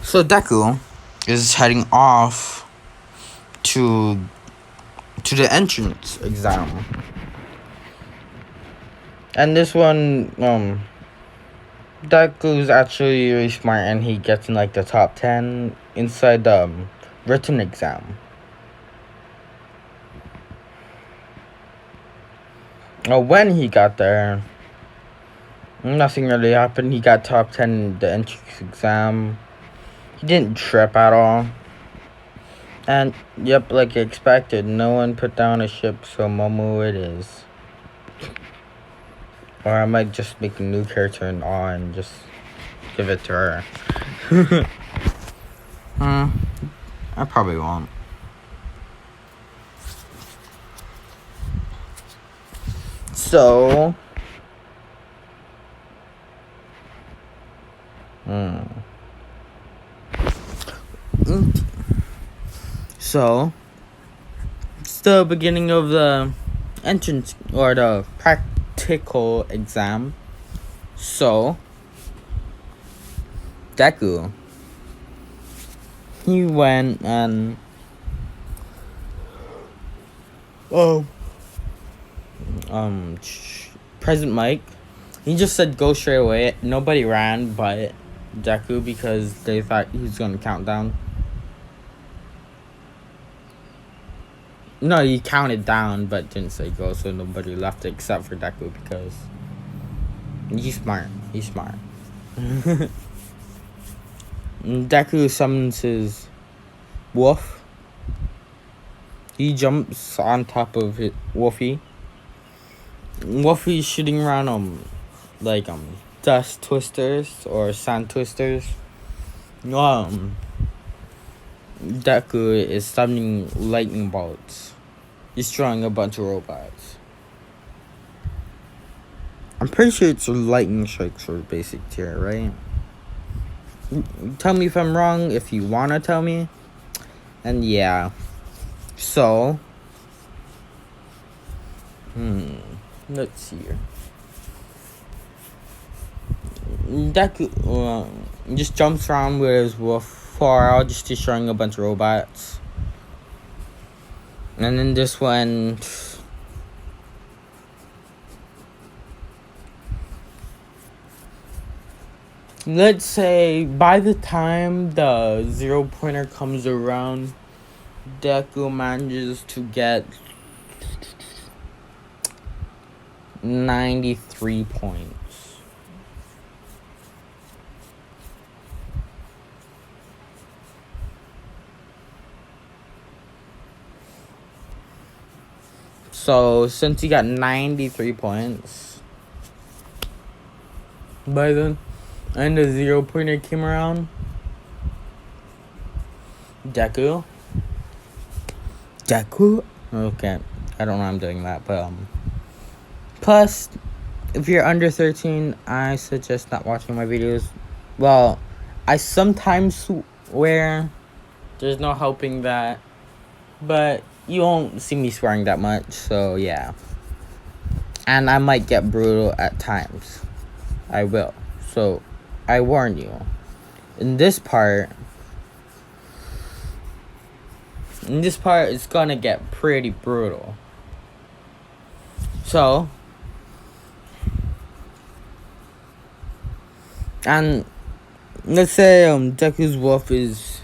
So Deku is heading off to the entrance exam. And this one, Deku's actually really smart, and he gets in like the top 10 inside the written exam. When he got there, nothing really happened. He got top 10 in the entrance exam. He didn't trip at all. And, yep, like expected, no one put down a ship, so Momo it is. Or I might just make a new character in awe and just give it to her. I probably won't. So, So, it's the beginning of the entrance or the practical exam. So, Deku, he went and President Mike, he just said go straight away. Nobody ran but Deku because they thought he was going to count down. No, he counted down but didn't say go, so nobody left except for Deku because he's smart. He's smart. Deku summons his wolf. He jumps on top of Wolfie. Wolfie's shooting around dust twisters or sand twisters. Deku is summoning lightning bolts, destroying a bunch of robots. I'm pretty sure it's lightning strikes for basic tier, right? Tell me if I'm wrong if you wanna tell me. And yeah. So let's see here. Deku just jumps around with his wolf for just destroying a bunch of robots. And then this one, let's say by the time the 0-pointer comes around, Deku manages to get 93 points. So, since he got 93 points, by then, and the 0-pointer came around, Deku? Okay, I don't know how I'm doing that, but, plus, if you're under 13, I suggest not watching my videos. Well, I sometimes swear, there's no helping that, but you won't see me swearing that much, so yeah. And I might get brutal at times. I will. So, I warn you. In this part, it's gonna get pretty brutal. So, and let's say Deku's wolf is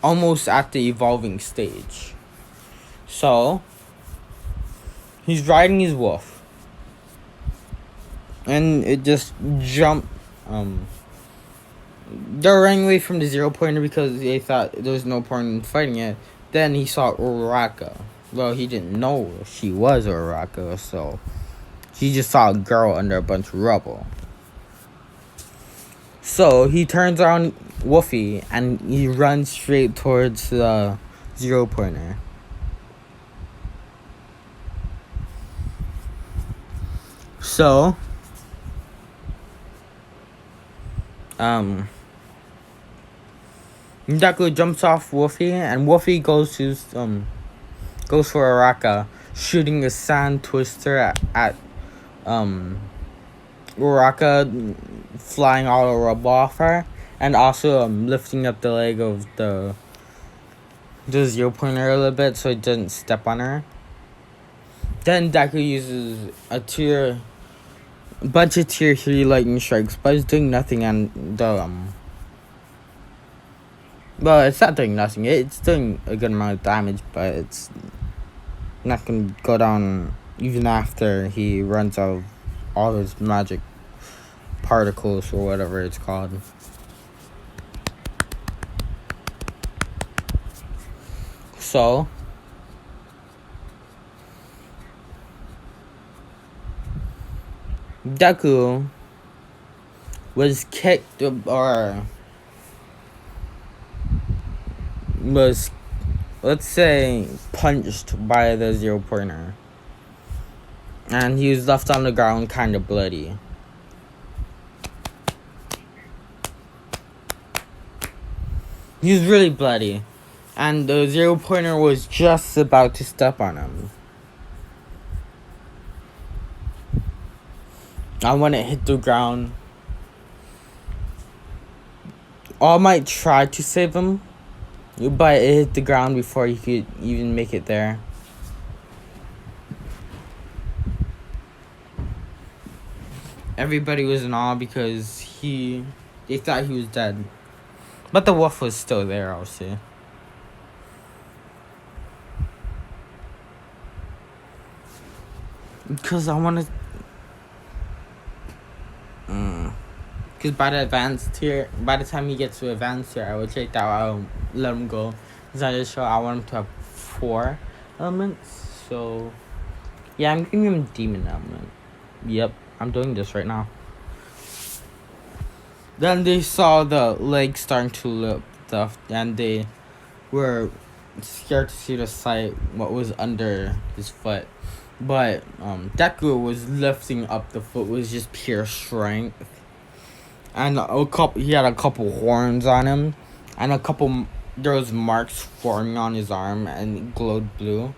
almost at the evolving stage. So, he's riding his wolf. And it just jumped. They're running away from the 0-pointer because they thought there was no point in fighting it. Then he saw Uraraka. Well, he didn't know she was Uraraka, so he just saw a girl under a bunch of rubble. So, he turns on Wolfie and he runs straight towards the 0-pointer. So, Deku jumps off Wolfie, and Wolfie goes for Uraraka, shooting a sand twister at Uraraka, flying all the rubble off her, and also lifting up the leg of the 0-pointer a little bit so it doesn't step on her. Then Deku uses a bunch of tier 3 lightning strikes, but it's doing nothing on the well, it's not doing nothing. It's doing a good amount of damage, but it's not gonna go down even after he runs out of all his magic particles or whatever it's called. So Deku was kicked or was, let's say, punched by the 0-pointer. And he was left on the ground kind of bloody. He was really bloody. And the 0-pointer was just about to step on him. And when it hit the ground, All Might tried to save him, but it hit the ground before he could even make it there. Everybody was in awe because they thought he was dead. But the wolf was still there, I'll say. Because I want to... Because by the time he gets to advanced tier, I would take that out and let him go. Because I just show I want him to have 4 elements. So, yeah, I'm giving him demon element. Yep, I'm doing this right now. Then they saw the leg starting to lift, and they were scared to see the sight, what was under his foot. But Deku was lifting up the foot was just pure strength. And he had a couple horns on him, and there was marks forming on his arm, and it glowed blue.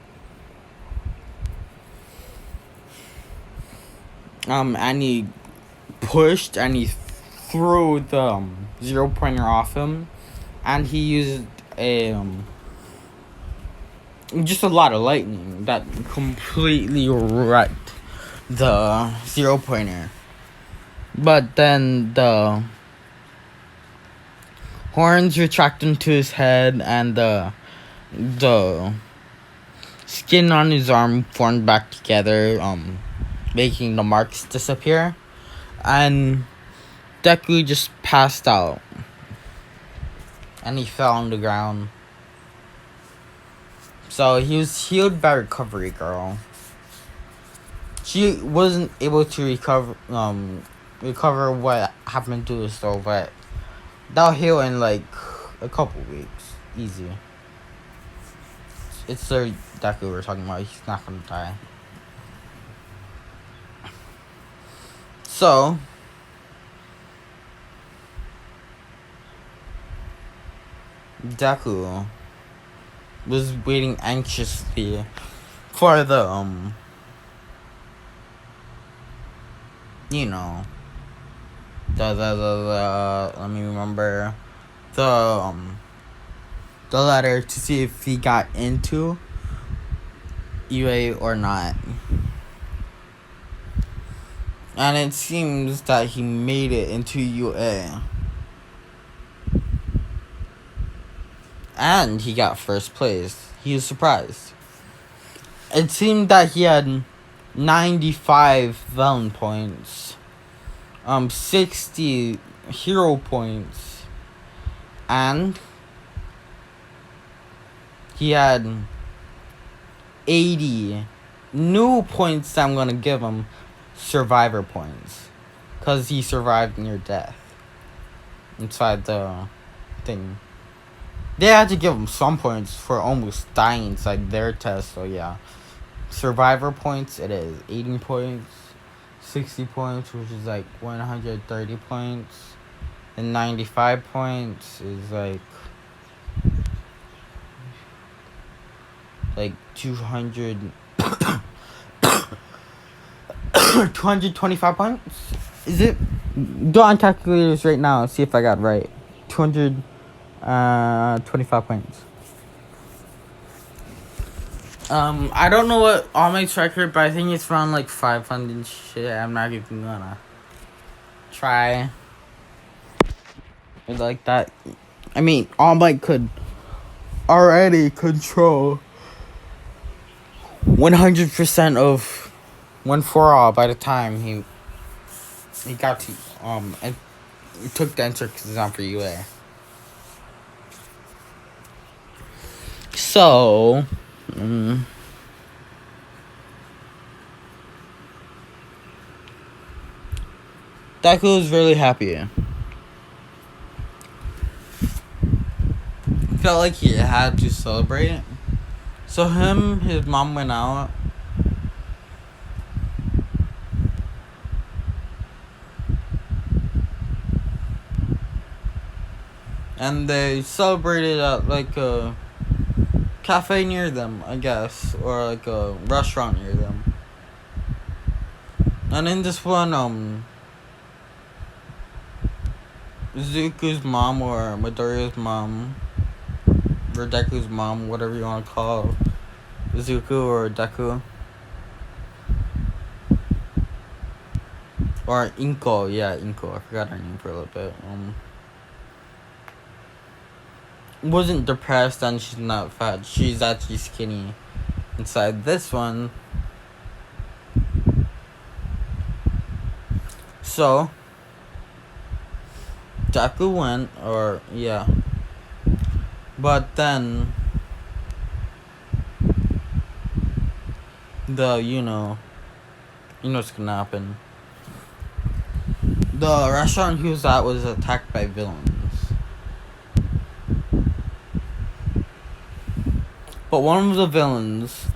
And he pushed, and he threw the 0-pointer off him, and he used just a lot of lightning that completely wrecked the 0-pointer. But then the horns retracted into his head, and the skin on his arm formed back together, making the marks disappear. And Deku just passed out. And he fell on the ground. So he was healed by Recovery Girl. She wasn't able to recover what happened to his soul, but that'll heal in like a couple weeks. Easy. It's the Deku we're talking about. He's not gonna die. So Deku was waiting anxiously for the let me remember the letter to see if he got into UA or not. And it seems that he made it into UA. And he got first place. He was surprised. It seemed that he had 95 villain points, 60 hero points, and he had 80 new points that I'm gonna give him, survivor points, because he survived near death inside the thing. They had to give him some points for almost dying inside their test, so yeah. Survivor points, it is 80 points, 60 points, which is like 130 points, and 95 points is like 200 225 points. Is it? Go on calculators right now and see if I got right. 225 points. I don't know what All Might's record, but I think it's around like 500 shit. I'm not even gonna try it like that. I mean, All Might could already control 100% of 1-4-all by the time he got to and took the entrance exam for UA. So Deku was really happy. Felt like he had to celebrate. So his mom went out. And they celebrated at like a cafe near them, I guess, or like a restaurant near them. And in this one, Zuko's mom or Midoriya's mom, or Deku's mom, whatever you want to call Zuko or Deku, or Inko, I forgot her name for a little bit. Wasn't depressed and she's not fat. She's actually skinny. Inside this one, so Deku went, but then you know what's gonna happen. The restaurant he was at was attacked by villains. But one of the villains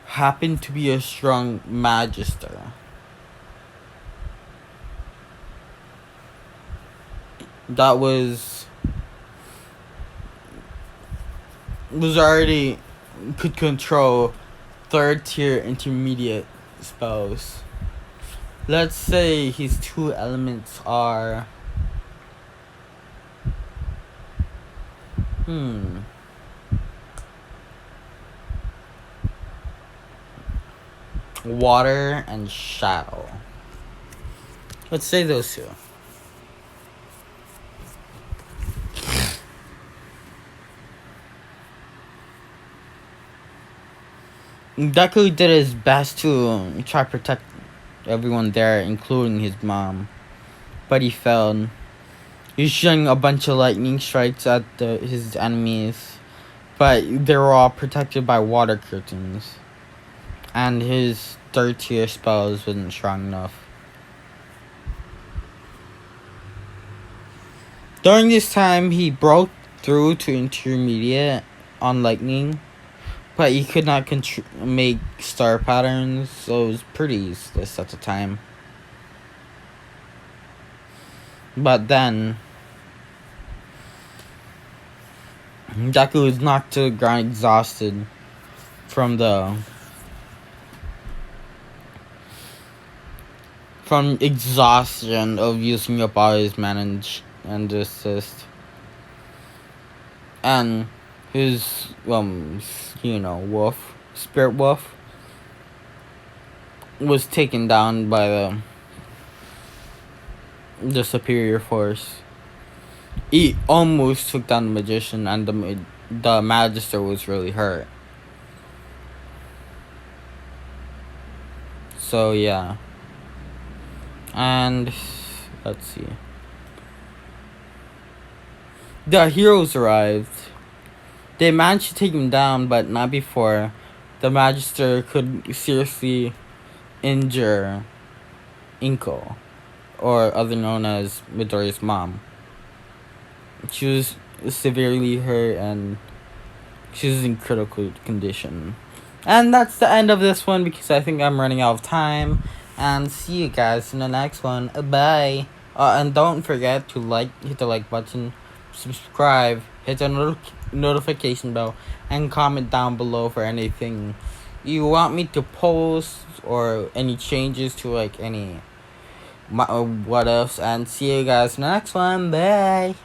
happened to be a strong magister. That was already could control 3rd tier intermediate spells. Let's say his 2 elements are water and shadow. Let's say those 2. Deku did his best to try to protect everyone there, including his mom, but he failed. He was shooting a bunch of lightning strikes at his enemies, but they were all protected by water curtains, and his 3rd tier spells wasn't strong enough. During this time, he broke through to intermediate on lightning, but he could not make star patterns, so it was pretty useless at the time. But then Deku was knocked to the ground exhausted from exhaustion of using up all his mana and assist. And his spirit wolf was taken down by the superior force. He almost took down the magician, and the magister was really hurt. So yeah. And let's see. The heroes arrived. They managed to take him down, but not before the magister could seriously injure Inko, or other known as Midoriya's mom. She was severely hurt and she was in critical condition. And that's the end of this one, because I think I'm running out of time. And see you guys in the next one. Bye. And don't forget to hit the like button, subscribe, hit the notification bell, and comment down below for anything you want me to post, or any changes to any what else. And see you guys in the next one. Bye.